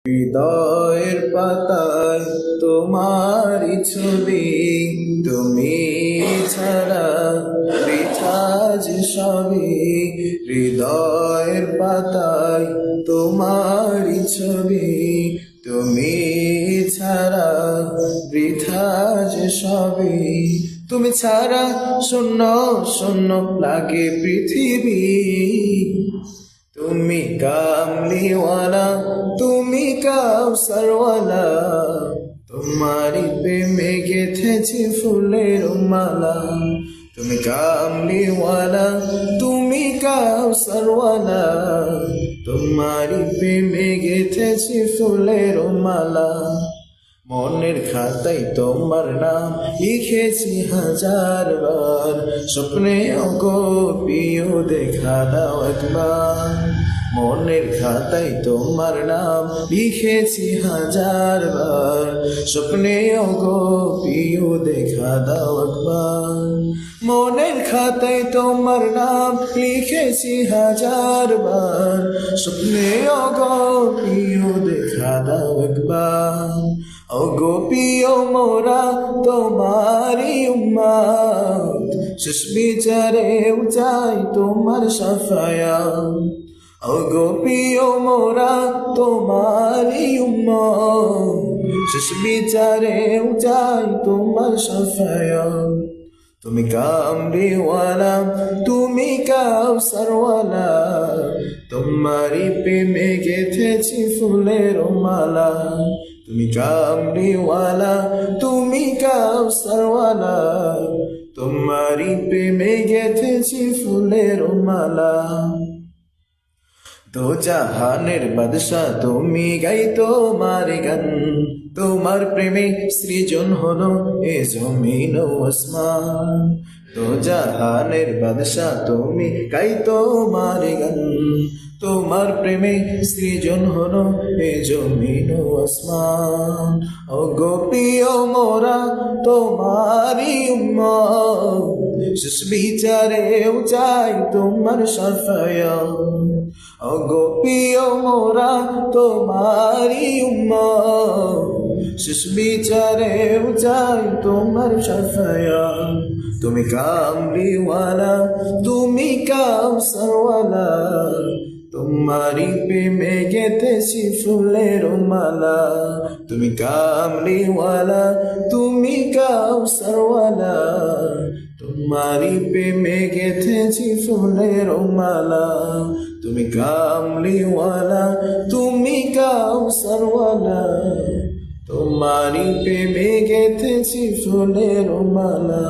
হৃদয়ের পাতায় তোমারই ছবি, তুমি ছাড়া বৃথা যে সবই। হৃদয়ের পাতায় তোমারই ছবি, তুমি ছাড়া বৃথা যে সবই। তুমি ছাড়া শূন্য শূন্য লাগে পৃথিবী। তুমি কামলিওয়ালা, তুমি কাউসারওয়ালা, তোমারই প্রেমে গেথেছি ফুলের মালা। তুমি কামলিওয়ালা, তুমি কাউসারওয়ালা, তোমারই প্রেমে গেথেছি ফুলের মালা। মনের খাতায় তোমার নাম লিখেছি হাজার বার, স্বপ্নে গো প্রিয় দেখা দাও একবার। মনের খাতায় তোমার নাম লিখেছি হাজার বার, স্বপ্নে গো প্রিয় দেখা দাও একবার। মনের খাতায় তোমার নাম লিখেছি হাজার বার, স্বপ্নে গো প্রিয় দেখা দাও একবার। ও গো প্রিয় মোরা তোমারি উম্মত, শেষ বিচারেও চাই তোমার শাফায়াত। ও গো প্রিয় মোরা তোমারি উম্মত, শেষ বিচারেও চাই তোমার শাফায়াত। তুমি কামলিওয়ালা, তুমি কাউসারওয়ালা, তোমারই প্রেমে গেথেছি ফুলের মালা। তুমি কামলিওয়ালা, তুমি কাউসারওয়ালা, তোমারই প্রেমে গেথেছি ফুলের মালা। দো জাহানের বাদশাহ তুমি, গাই তোমার গান। তোমার প্রেমে সৃজন হলো এ জমিন ও আসমান। দো জাহানের বাদশাহ তুমি, গাই তোমার গান। তোমার প্রেমে সৃজন হলো এ জমিন ও আসমান। ও গো প্রিয় মোরা তোমারি উম্মত, শেষ বিচারেও চাই তোমার শাফায়াত। ও গো প্রিয় মোরা তোমারি উম্মত, শেষ বিচারেও চাই তোমার শাফায়াত। তুমি কামলিওয়ালা, তুমি কাউসারওয়ালা, তোমারি প্রেমে গেথেছি ফুলের মালা। তুমি কামলিওয়ালা, তুমি কাউসারওয়ালা, তোমারি প্রেমে গেথেছি ফুলের মালা। তুমি কামলিওয়ালা, তুমি কাউসারওয়ালা, তোমারি প্রেমে গেথেছি ফুলের মালা।